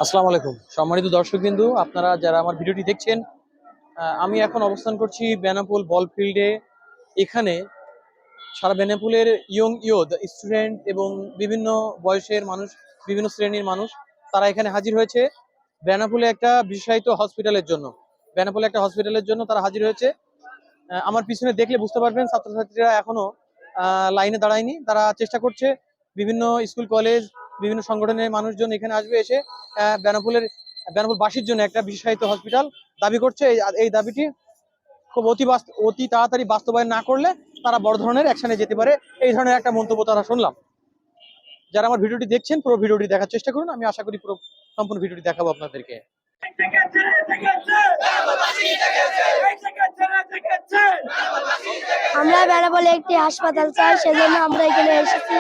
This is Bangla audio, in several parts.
আসসালামু আলাইকুম সম্মানিত দর্শকবৃন্দ, আপনারা যারা আমার ভিডিওটি দেখছেন, আমি এখন অবস্থান করছি বেনাপোল বল ফিল্ডে। এখানে সারা বেনাপোলের ইয়ুথ স্টুডেন্ট এবং বিভিন্ন বয়সের মানুষ, বিভিন্ন শ্রেণীর মানুষ তারা এখানে হাজির হয়েছে বেনাপোলে একটা বিশেষায়িত হসপিটালের জন্য। বেনাপোলে একটা হসপিটালের জন্য তারা হাজির হয়েছে। আমার পিছনে দেখলে বুঝতে পারবেন ছাত্রছাত্রীরা এখনো লাইনে দাঁড়ায়নি, তারা চেষ্টা করছে। বিভিন্ন স্কুল কলেজ, বিভিন্ন সংগঠনের মানুষজন এখানে আসবে, এসে বেনাপোলবাসীর জন্য একটা বিশেষায়িত হসপিটাল দাবি করছে। এই দাবিটি খুব অতি তাড়াতাড়ি বাস্তবায়ন না করলে তারা বড় ধরনের অ্যাকশনে যেতে পারে, এই ধরনের একটা মন্তব্য তারা শুনলাম। যারা আমার ভিডিওটি দেখছেন পুরো ভিডিওটি দেখার চেষ্টা করুন, আমি আশা করি পুরো সম্পূর্ণ ভিডিওটি দেখাবো আপনাদেরকে। আমরা বেনাপোলে একটি হাসপাতাল চাই, সেজন্য আমরা এখানে এসেছি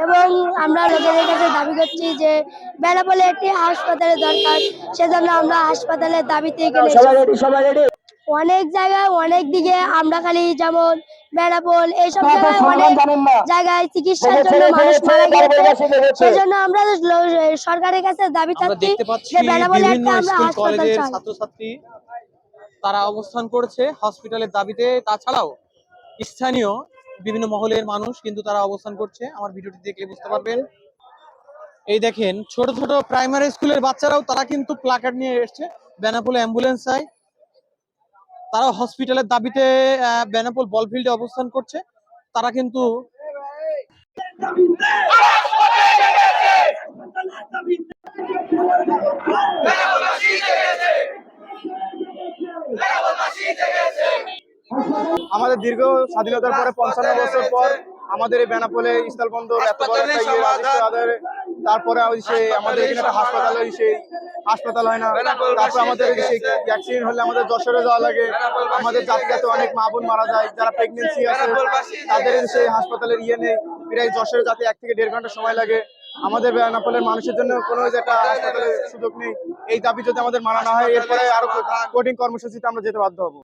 এবং আমরা লোকেদের কাছে দাবি করছি যে বেনাপোলে একটি হাসপাতালের দরকার। সেজন্য আমরা হাসপাতালের দাবিতে এখানে এসেছি। অনেক জায়গায় অনেক দিকে আমরা খালি যেমন বেনাপোল এইসব জায়গায় অনেক জায়গায় চিকিৎসার জন্য মানুষ মারা গিয়েছে। সেজন্য আমরা সরকারের কাছে দাবি আমরা চাচ্ছি দেখতে পাচ্ছি যে বেনাপোলে বিভিন্ন একটা আমরা স্কুল হাসপাতাল কলেজের চাই। ছাত্রছাত্রী তারা অবস্থান করেছে হসপিটালের দাবিতে। তাছাড়াও স্থানীয় বিভিন্ন মহলের মানুষ কিন্তু তারা অবস্থান করছে। আমার ভিডিওটি দেখলে বুঝতে পারবেন। এই দেখেন, ছোট ছোট প্রাইমারি স্কুলের বাচ্চারাও তারা কিন্তু প্ল্যাকার্ড নিয়ে এসছে বেনাপোলে অ্যাম্বুলেন্স চাই। তারা হসপিটালের দাবিতে বেনাপোল বলফিল্ডে অবস্থান করছে। তারা কিন্তু আমাদের দীর্ঘ স্বাধীনতার পরে 55 বছর পর আমাদের এই বেনাপোলে স্থলবন্দর এত বড় একটা তারপরে আমাদের এখানে একটা হাসপাতাল, সেই হাসপাতাল হয় না। তারপর আমাদের অ্যাক্সিডেন্ট হলে আমাদের যশোরে যাওয়া লাগে। আমাদের জাতিতে অনেক মা বোন মারা যায়, যারা প্রেগনেন্সি আছে তাদের সেই হাসপাতালের নেই। প্রায় যশোরে যাতে 1 থেকে 1.5 ঘন্টা সময় লাগে। আমাদের বেনাপোলের মানুষের জন্য কোনো একটা হাসপাতালের সুযোগ নেই। এই দাবি যদি আমাদের মানা না হয়, এরপরে আরো কঠিন কর্মসূচিতে আমরা যেতে বাধ্য হবো।